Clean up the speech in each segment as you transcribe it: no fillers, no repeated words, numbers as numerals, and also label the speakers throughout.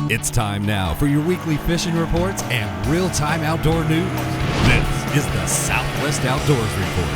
Speaker 1: It's time now for your weekly fishing reports and real-time outdoor news. This is the Southwest Outdoors Report.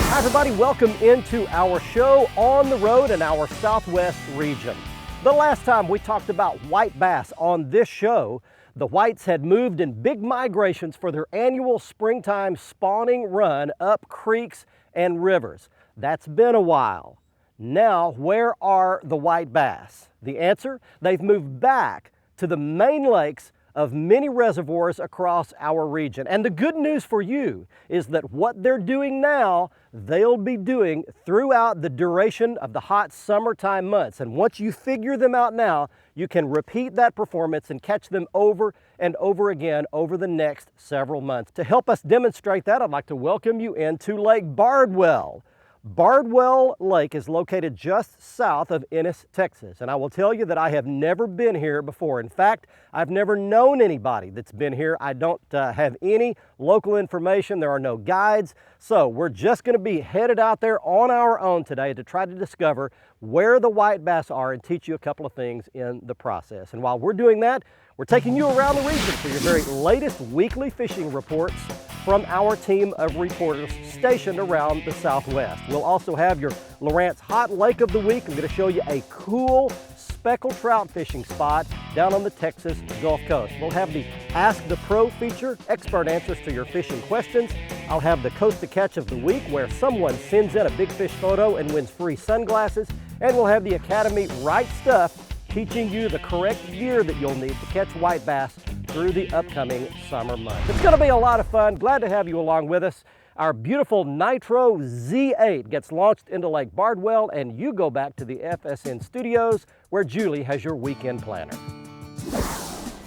Speaker 2: Hi everybody, welcome into our show on the road in our Southwest region. The last time we talked about white bass on this show, the whites had moved in big migrations for their annual springtime spawning run up creeks and rivers. That's been a while. Now, where are the white bass? The answer? They've moved back to the main lakes of many reservoirs across our region. And the good news for you is that what they're doing now, they'll be doing throughout the duration of the hot summertime months. And once you figure them out now, you can repeat that performance and catch them over and over again over the next several months. To help us demonstrate that, I'd like to welcome you into Lake Bardwell. Bardwell Lake is located just south of Ennis, Texas, and I will tell you that I have never been here before. In fact, I've never known anybody that's been here. I don't have any local information. There are no guides, so we're just going to be headed out there on our own today to try to discover where the white bass are and teach you a couple of things in the process. And while we're doing that, we're taking you around the region for your very latest weekly fishing reports from our team of reporters stationed around the Southwest. We'll also have your Lowrance Hot Lake of the Week. I'm going to show you a cool speckled trout fishing spot down on the Texas Gulf Coast. We'll have the Ask the Pro feature, expert answers to your fishing questions. I'll have the Coast to Catch of the Week, where someone sends in a big fish photo and wins free sunglasses. And we'll have the Academy Right Stuff, teaching you the correct gear that you'll need to catch white bass through the upcoming summer months. It's going to be a lot of fun. Glad to have you along with us. Our beautiful NTRO Z8 gets launched into Lake Bardwell, and you go back to the FSN studios where Julie has your weekend planner.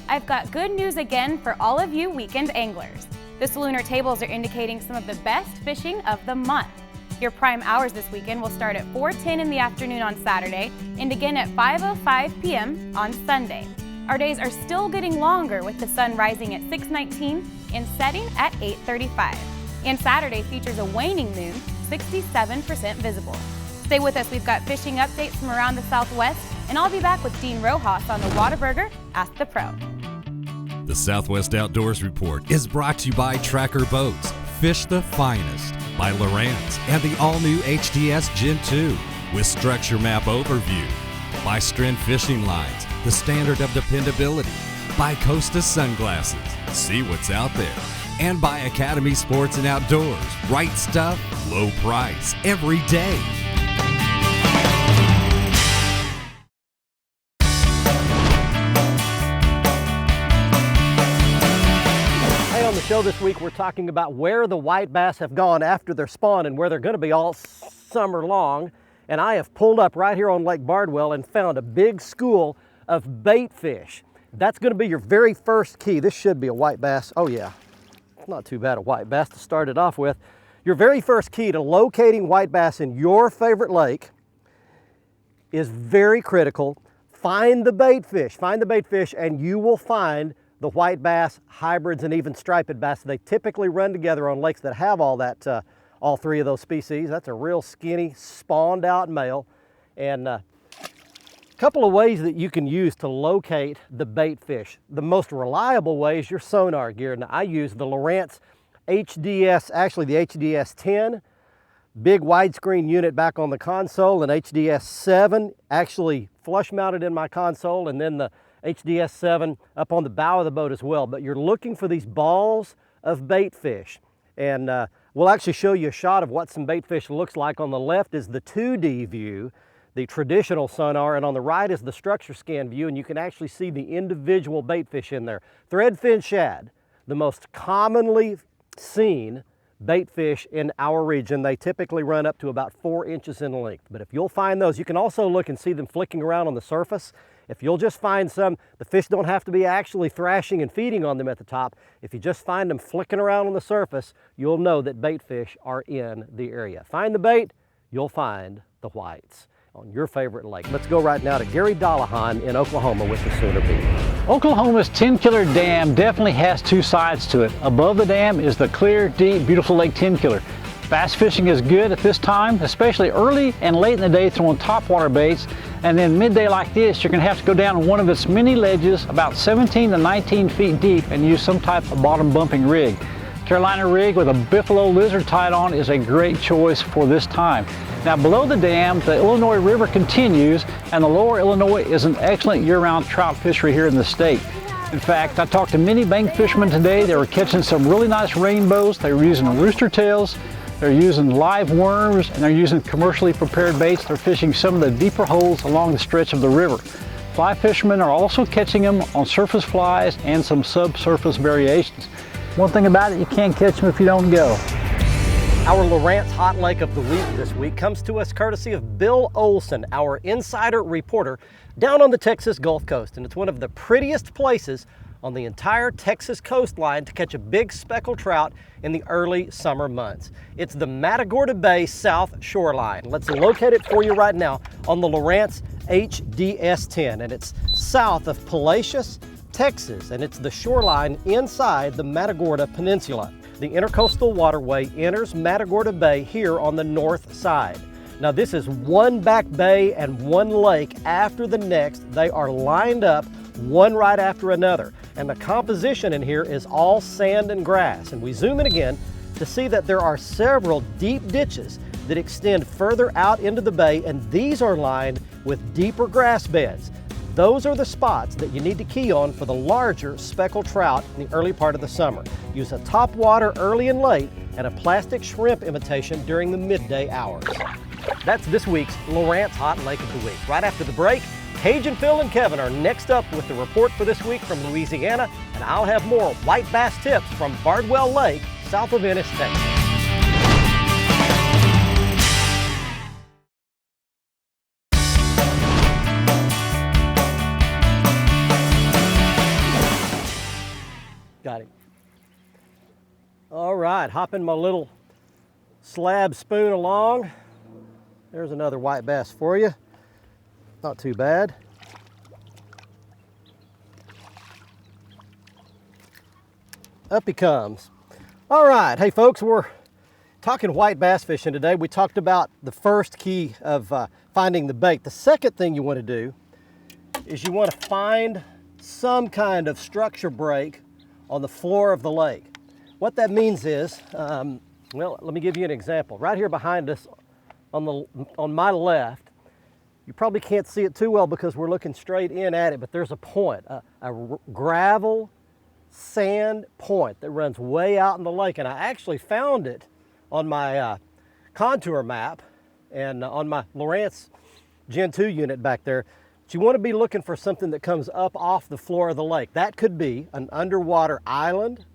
Speaker 3: I've got good news again for all of you weekend anglers. The Salooner tables are indicating some of the best fishing of the month. Your prime hours this weekend will start at 4:10 in the afternoon on Saturday and again at 5:05 p.m. on Sunday. Our days are still getting longer, with the sun rising at 6:19 and setting at 8:35. And Saturday features a waning moon, 67% visible. Stay with us, we've got fishing updates from around the Southwest, and I'll be back with Dean Rojas on the Whataburger Ask the Pro.
Speaker 1: The Southwest Outdoors Report is brought to you by Tracker Boats, Fish the Finest, by Lowrance and the all-new HDS Gen 2 with Structure Map Overview, by Strand Fishing Lines, the standard of dependability, by Costa Sunglasses, see what's out there, and by Academy Sports and Outdoors, right stuff, low price, every day.
Speaker 2: Hey, on the show this week, we're talking about where the white bass have gone after their spawn and where they're going to be all summer long. And I have pulled up right here on Lake Bardwell and found a big school of bait fish. That's going to be your very first key. This should be a white bass. Oh yeah, it's not too bad a white bass to start it off with. Your very first key to locating white bass in your favorite lake is very critical. Find the bait fish. Find the bait fish and you will find the white bass, hybrids, and even striped bass. They typically run together on lakes that have all three of those species. That's a real skinny, spawned out male. And a couple of ways that you can use to locate the bait fish. The most reliable way is your sonar gear. Now I use the Lowrance HDS, actually the HDS 10, big widescreen unit back on the console, and HDS 7, actually flush mounted in my console, and then the HDS 7 up on the bow of the boat as well. But you're looking for these balls of bait fish. And we'll actually show you a shot of what some bait fish looks like. On the left is the 2D view, the traditional sonar, and on the right is the structure scan view, and you can actually see the individual bait fish in there. Threadfin shad, the most commonly seen bait fish in our region. They typically run up to about 4 inches in length. But if you'll find those, you can also look and see them flicking around on the surface. If you'll just find some, the fish don't have to be actually thrashing and feeding on them at the top. If you just find them flicking around on the surface, you'll know that bait fish are in the area. Find the bait, you'll find the whites on your favorite lake. Let's go right now to Gary Dollahan in Oklahoma with the Sooner Beat.
Speaker 4: Oklahoma's 10-killer dam definitely has two sides to it. Above the dam is the clear, deep, beautiful Lake 10-killer. Bass fishing is good at this time, especially early and late in the day throwing topwater baits. And then midday like this, you're going to have to go down one of its many ledges about 17 to 19 feet deep and use some type of bottom bumping rig. Carolina rig with a Buffalo lizard tied on is a great choice for this time. Now below the dam, the Illinois River continues, and the lower Illinois is an excellent year-round trout fishery here in the state. In fact, I talked to many bank fishermen today. They were catching some really nice rainbows. They were using rooster tails, they're using live worms, and they're using commercially prepared baits. They're fishing some of the deeper holes along the stretch of the river. Fly fishermen are also catching them on surface flies and some subsurface variations. One thing about it, you can't catch them if you don't go.
Speaker 2: Our Lawrence Hot Lake of the Week this week comes to us courtesy of Bill Olson, our insider reporter down on the Texas Gulf Coast. And it's one of the prettiest places on the entire Texas coastline to catch a big speckled trout in the early summer months. It's the Matagorda Bay South Shoreline. Let's locate it for you right now on the Lawrence HDS 10, and it's south of Palacios, Texas, and it's the shoreline inside the Matagorda Peninsula. The Intercoastal Waterway enters Matagorda Bay here on the north side. Now this is one back bay and one lake after the next. They are lined up one right after another. And the composition in here is all sand and grass. And we zoom in again to see that there are several deep ditches that extend further out into the bay, and these are lined with deeper grass beds. Those are the spots that you need to key on for the larger speckled trout in the early part of the summer. Use a top water early and late and a plastic shrimp imitation during the midday hours. That's this week's Lawrence Hot Lake of the Week. Right after the break, Cajun Phil and Kevin are next up with the report for this week from Louisiana, and I'll have more white bass tips from Bardwell Lake, south of Ennis, Texas. Got him. All right, hopping my little slab spoon along. There's another white bass for you. Not too bad. Up he comes. All right, hey folks, we're talking white bass fishing today. We talked about the first key of finding the bait. The second thing you want to do is you want to find some kind of structure break on the floor of the lake. What that means is, well, let me give you an example. Right here behind us on my left, you probably can't see it too well because we're looking straight in at it, but there's a point, a gravel sand point that runs way out in the lake. And I actually found it on my contour map and on my Lawrence Gen 2 unit back there. But you want to be looking for something that comes up off the floor of the lake. That could be an underwater island,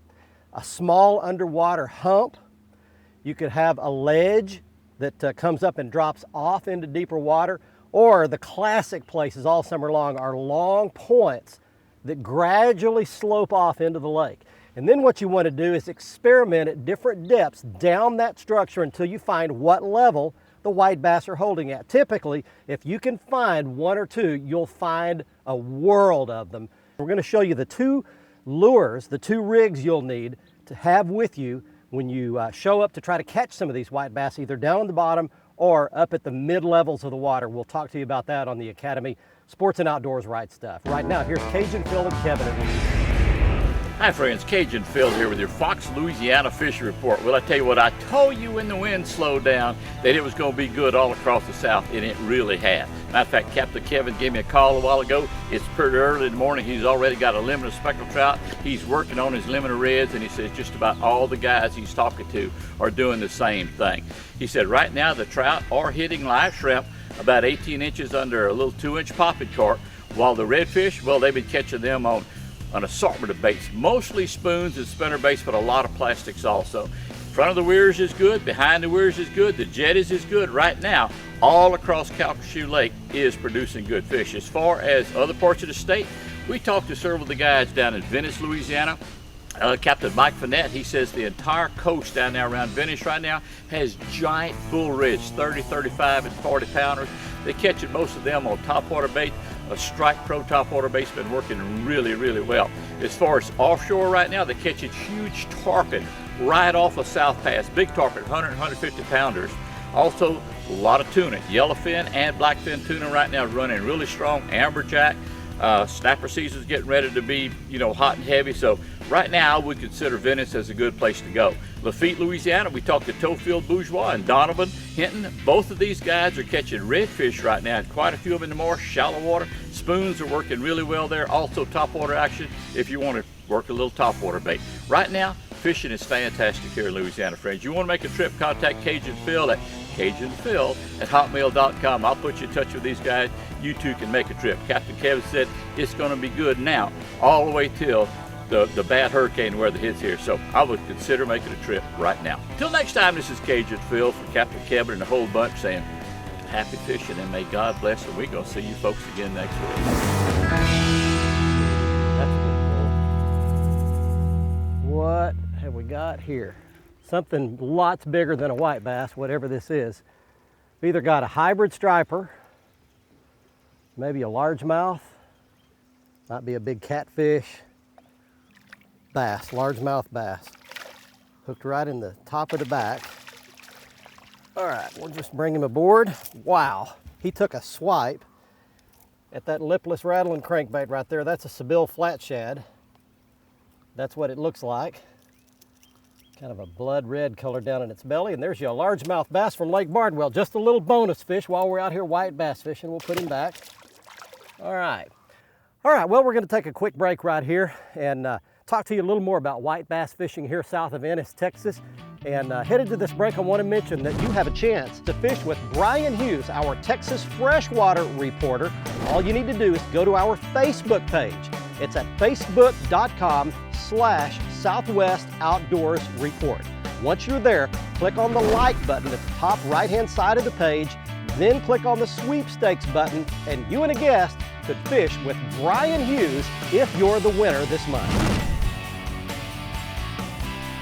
Speaker 2: a small underwater hump. You could have a ledge that comes up and drops off into deeper water. Or the classic places all summer long are long points that gradually slope off into the lake. And then what you want to do is experiment at different depths down that structure until you find what level the white bass are holding at. Typically, if you can find one or two, you'll find a world of them. We're going to show you the two lures, the two rigs you'll need to have with you when you show up to try to catch some of these white bass, either down on the bottom or up at the mid-levels of the water. We'll talk to you about that on the Academy Sports and Outdoors Right Stuff. Right now, here's Cajun Phil and Kevin in Louisiana.
Speaker 5: Hi friends, Cajun Phil here with your Fox Louisiana Fishing Report. Well, I tell you what, I told you when the wind slowed down that it was going to be good all across the South, and it really has. Matter of fact, Captain Kevin gave me a call a while ago. It's pretty early in the morning. He's already got a limit of speckled trout. He's working on his limit of reds, and he says just about all the guys he's talking to are doing the same thing. He said right now the trout are hitting live shrimp about 18 inches under a little 2-inch popping cork, while the redfish, well, they've been catching them on an assortment of baits, mostly spoons and spinner baits, but a lot of plastics also. Front of the weirs is good, behind the weirs is good, the jetties is good. Right now, all across Calcasieu Lake is producing good fish. As far as other parts of the state, we talked to several of the guys down in Ennis, Louisiana. Captain Mike Finette, he says the entire coast down there around Venice right now has giant bull reds, 30, 35, and 40 pounders. They're catching most of them on topwater bait. A Strike Pro topwater bait's been working really, really well. As far as offshore right now, they're catching huge tarpon right off of South Pass. Big tarpon, 100, 150 pounders. Also, a lot of tuna, yellowfin and blackfin tuna right now running really strong. Amberjack, snapper season's getting ready to be, hot and heavy. So right now, I would consider Venice as a good place to go. Lafitte, Louisiana, we talked to Towfield Bourgeois and Donovan Hinton. Both of these guys are catching redfish right now, and quite a few of them in the marsh, shallow water. Spoons are working really well there. Also topwater action if you want to work a little topwater bait. Right now, fishing is fantastic here in Louisiana, friends. You want to make a trip, contact Cajun Phil at CajunPhil@hotmail.com. I'll put you in touch with these guys. You too can make a trip. Captain Kevin said it's going to be good now, all the way till the bad hurricane weather hits here. So I would consider making a trip right now. Till next time, this is Cajun Phil for Captain Kevin and the whole bunch saying happy fishing and may God bless, and we're going to see you folks again next week.
Speaker 2: That's good. What have we got here? Something lots bigger than a white bass, whatever this is. We've either got a hybrid striper, maybe a largemouth, might be a big catfish, bass, largemouth bass. Hooked right in the top of the back. All right, we'll just bring him aboard. Wow, he took a swipe at that lipless rattling crankbait right there. That's a Seville flat shad. That's what it looks like. Kind of a blood red color down in its belly. And there's your largemouth bass from Lake Bardwell. Just a little bonus fish while we're out here white bass fishing. We'll put him back. All right, well, we're gonna take a quick break right here and talk to you a little more about white bass fishing here south of Ennis, Texas. And headed to this break, I want to mention that you have a chance to fish with Brian Hughes, our Texas freshwater reporter. All you need to do is go to our Facebook page. It's at facebook.com/Southwest Outdoors Report. Once you're there, click on the like button at the top right-hand side of the page, then click on the sweepstakes button, and you and a guest could fish with Brian Hughes if you're the winner this month.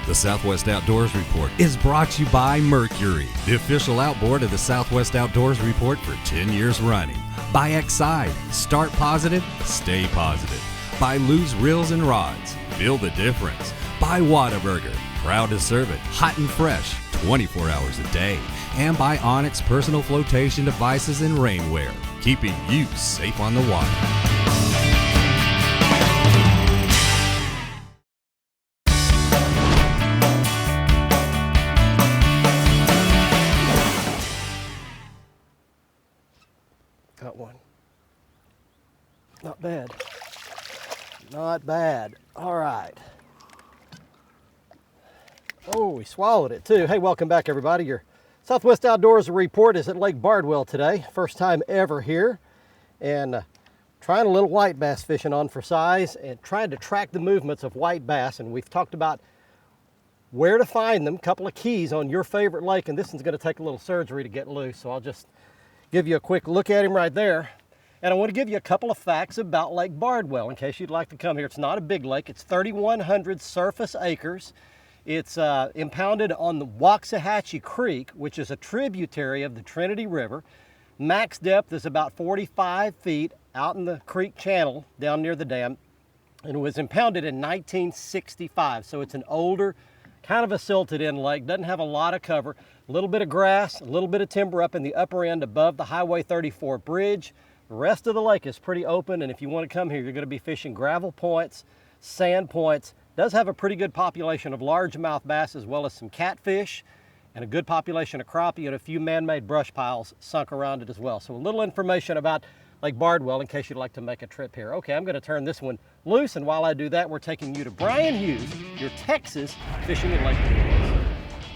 Speaker 1: The Southwest Outdoors Report is brought to you by Mercury, the official outboard of the Southwest Outdoors Report for 10 years running. By Exide, start positive, stay positive. By Lou's Reels and Rods, feel the difference. By Whataburger, proud to serve it hot and fresh 24 hours a day. And by Onyx Personal Flotation Devices and Rainwear, keeping you safe on the water.
Speaker 2: Got one. Not bad. Not bad. All right. Oh, we swallowed it too. Hey, welcome back everybody. Your Southwest Outdoors Report is at Lake Bardwell today. First time ever here. And trying a little white bass fishing on for size and trying to track the movements of white bass. And we've talked about where to find them, a couple of keys on your favorite lake. And this one's going to take a little surgery to get loose. So I'll just give you a quick look at him right there. And I want to give you a couple of facts about Lake Bardwell in case you'd like to come here. It's not a big lake. It's 3,100 surface acres. It's impounded on the Waxahachie Creek, which is a tributary of the Trinity River. Max depth is about 45 feet out in the creek channel down near the dam. And it was impounded in 1965. So it's an older, kind of a silted in lake. Doesn't have a lot of cover. A little bit of grass, a little bit of timber up in the upper end above the Highway 34 bridge. The rest of the lake is pretty open, and if you want to come here, you're going to be fishing gravel points, sand points. Does have a pretty good population of largemouth bass as well as some catfish and a good population of crappie and a few man-made brush piles sunk around it as well. So a little information about Lake Bardwell in case you'd like to make a trip here. Okay, I'm going to turn this one loose, and while I do that, we're taking you to Brian Hughes, your Texas fishing and lake report.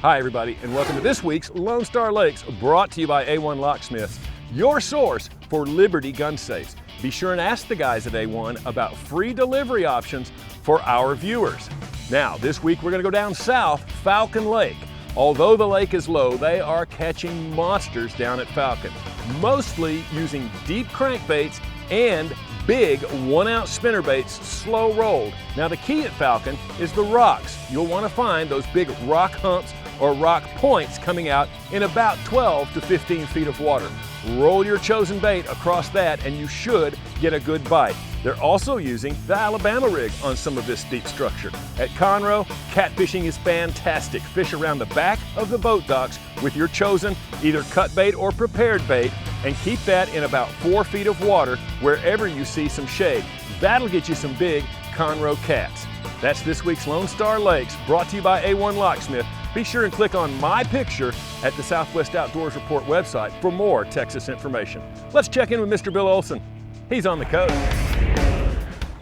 Speaker 6: Hi everybody, and welcome to this week's Lone Star Lakes, brought to you by A1 Locksmiths, your source for Liberty gun safes. Be sure and ask the guys at A1 about free delivery options for our viewers. Now, this week we're gonna go down south, Falcon Lake. Although the lake is low, they are catching monsters down at Falcon, mostly using deep crankbaits and big 1-ounce spinnerbaits, slow rolled. Now the key at Falcon is the rocks. You'll want to find those big rock humps or rock points coming out in about 12 to 15 feet of water. Roll your chosen bait across that and you should get a good bite. They're also using the Alabama rig on some of this deep structure. At Conroe, catfishing is fantastic. Fish around the back of the boat docks with your chosen either cut bait or prepared bait, and keep that in about 4 feet of water wherever you see some shade. That'll get you some big Conroe cats. That's this week's Lone Star Lakes, brought to you by A1 Locksmith. Be sure and click on my picture at the Southwest Outdoors Report website for more Texas information. Let's check in with Mr. Bill Olson. He's on the coast.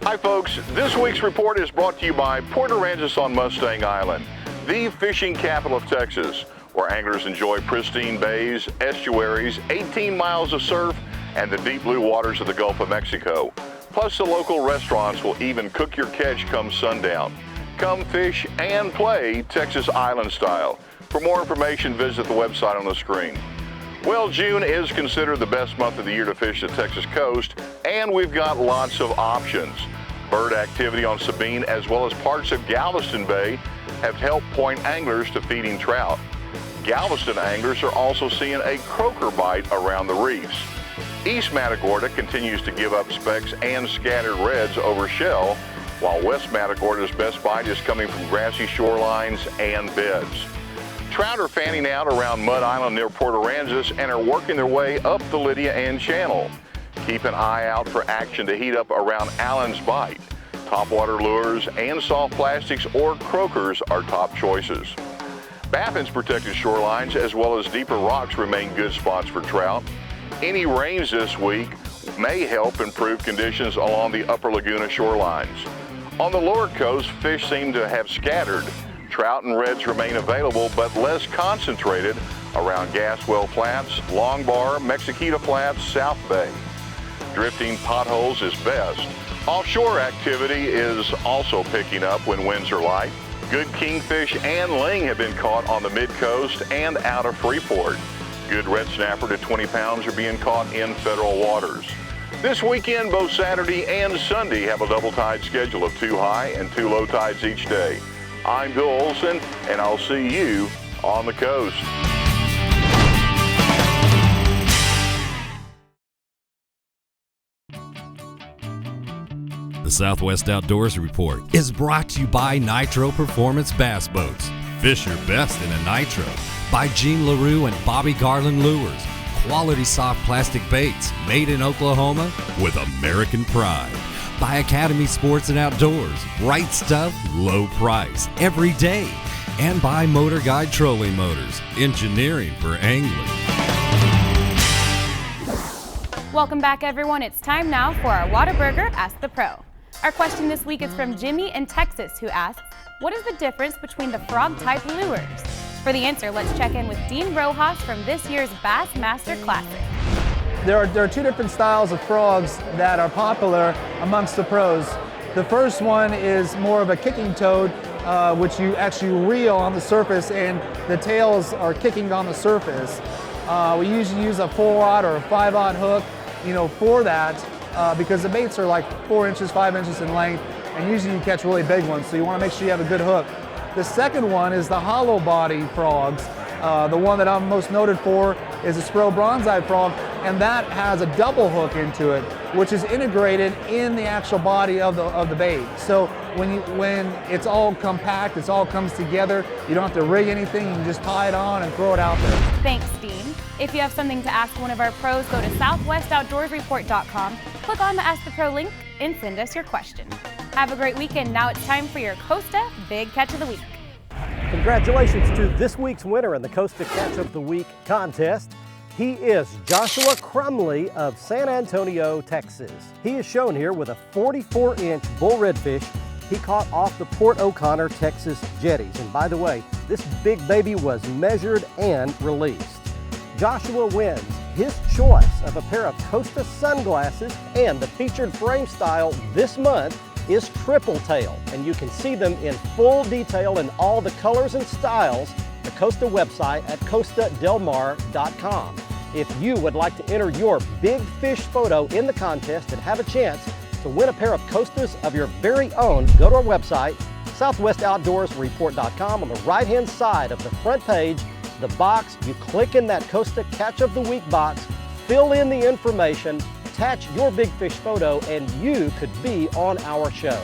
Speaker 7: Hi folks, this week's report is brought to you by Port Aransas on Mustang Island, the fishing capital of Texas, where anglers enjoy pristine bays, estuaries, 18 miles of surf, and the deep blue waters of the Gulf of Mexico. Plus the local restaurants will even cook your catch come sundown. Come fish and play Texas Island style. For more information, visit the website on the screen. Well, June is considered the best month of the year to fish the Texas coast, and we've got lots of options. Bird activity on Sabine as well as parts of Galveston Bay have helped point anglers to feeding trout. Galveston anglers are also seeing a croaker bite around the reefs. East Matagorda continues to give up specks and scattered reds over shell, while West Matagorda's best bite is coming from grassy shorelines and beds. Trout are fanning out around Mud Island near Port Aransas and are working their way up the Lydia Ann Channel. Keep an eye out for action to heat up around Allen's Bight. Topwater lures and soft plastics or croakers are top choices. Baffin's protected shorelines as well as deeper rocks remain good spots for trout. Any rains this week may help improve conditions along the upper Laguna shorelines. On the lower coast, fish seem to have scattered. Trout and reds remain available, but less concentrated around Gaswell Flats, Long Bar, Mexiquita Flats, South Bay. Drifting potholes is best. Offshore activity is also picking up when winds are light. Good kingfish and ling have been caught on the mid-coast and out of Freeport. Good red snapper to 20 pounds are being caught in federal waters. This weekend, both Saturday and Sunday have a double tide schedule of 2 high and 2 low tides each day. I'm Bill Olson, and I'll see you on the coast.
Speaker 1: The Southwest Outdoors Report is brought to you by NTRO Performance Bass Boats. Fish your best in a Nitro. By Gene LaRue and Bobby Garland Lures. Quality soft plastic baits made in Oklahoma with American pride. By Academy Sports and Outdoors. Right stuff, low price, every day. And by MotorGuide Trolling Motors. Engineering for angling.
Speaker 3: Welcome back, everyone. It's time now for our Whataburger Ask the Pro. Our question this week is from Jimmy in Texas, who asks, what is the difference between the frog-type lures? For the answer, let's check in with Dean Rojas from this year's Bassmaster Classic.
Speaker 8: There are 2 different styles of frogs that are popular amongst the pros. The first one is more of a kicking toad, which you actually reel on the surface and the tails are kicking on the surface. We usually use a 4-aught or a 5-aught hook, for that because the baits are like 4 inches, 5 inches in length, and usually you catch really big ones, so you want to make sure you have a good hook. The second one is the hollow body frogs. The one that I'm most noted for is a Spro bronze-eye frog, and that has a double hook into it, which is integrated in the actual body of the bait. So when it's all compact, it all comes together, you don't have to rig anything, you can just tie it on and throw it out there.
Speaker 3: Thanks, Dean. If you have something to ask one of our pros, go to southwestoutdoorsreport.com, click on the Ask the Pro link, and send us your question. Have a great weekend. Now it's time for your Costa Big Catch of the Week.
Speaker 2: Congratulations to this week's winner in the Costa Catch of the Week contest. He is Joshua Crumley of San Antonio, Texas. He is shown here with a 44-inch bull redfish he caught off the Port O'Connor, Texas jetties. And by the way, this big baby was measured and released. Joshua wins his choice of a pair of Costa sunglasses, and the featured frame style this month is triple tail, and you can see them in full detail in all the colors and styles at the Costa website at costadelmar.com. If you would like to enter your big fish photo in the contest and have a chance to win a pair of Costas of your very own, go to our website, southwestoutdoorsreport.com. On the right-hand side of the front page, the box, you click in that Costa Catch of the Week box, fill in the information, attach your big fish photo and you could be on our show.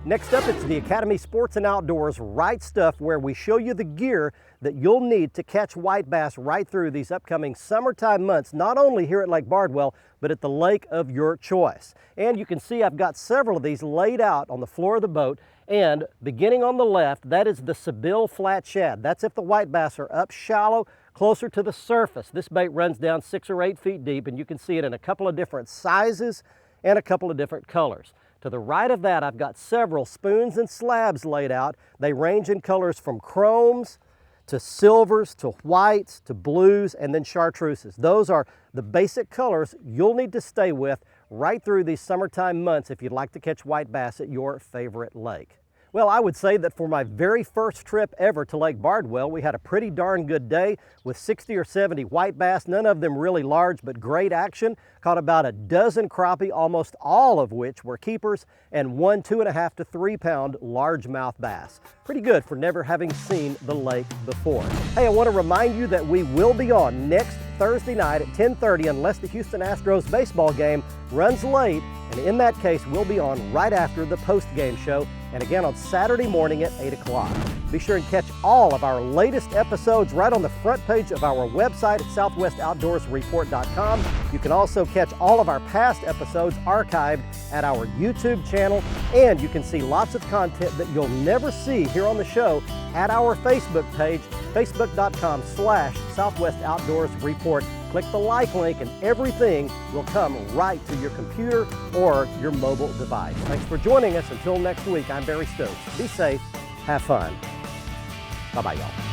Speaker 2: Next up, it's the Academy Sports and Outdoors Right Stuff, where we show you the gear that you'll need to catch white bass right through these upcoming summertime months, not only here at Lake Bardwell, but at the lake of your choice. And you can see I've got several of these laid out on the floor of the boat. And beginning on the left, that is the Seville flat shad. That's if the white bass are up shallow, closer to the surface. This bait runs down 6 or 8 feet deep, and you can see it in a couple of different sizes and a couple of different colors. To the right of that, I've got several spoons and slabs laid out. They range in colors from chromes to silvers to whites to blues and then chartreuses. Those are the basic colors you'll need to stay with right through these summertime months if you'd like to catch white bass at your favorite lake. Well, I would say that for my very first trip ever to Lake Bardwell, we had a pretty darn good day with 60 or 70 white bass, none of them really large, but great action. Caught about a dozen crappie, almost all of which were keepers, and 1 2.5 to 3 pound largemouth bass. Pretty good for never having seen the lake before. Hey, I want to remind you that we will be on next Thursday night at 10:30 unless the Houston Astros baseball game runs late, and in that case, we'll be on right after the post-game show, and again on Saturday morning at 8 o'clock. Be sure and catch all of our latest episodes right on the front page of our website at southwestoutdoorsreport.com. You can also catch all of our past episodes archived at our YouTube channel, and you can see lots of content that you'll never see here on the show at our Facebook page, facebook.com/southwestoutdoorsreport. Click the like link and everything will come right to your computer or your mobile device. Thanks for joining us. Until next week, I'm Barry Stokes. Be safe, have fun. Bye-bye, y'all.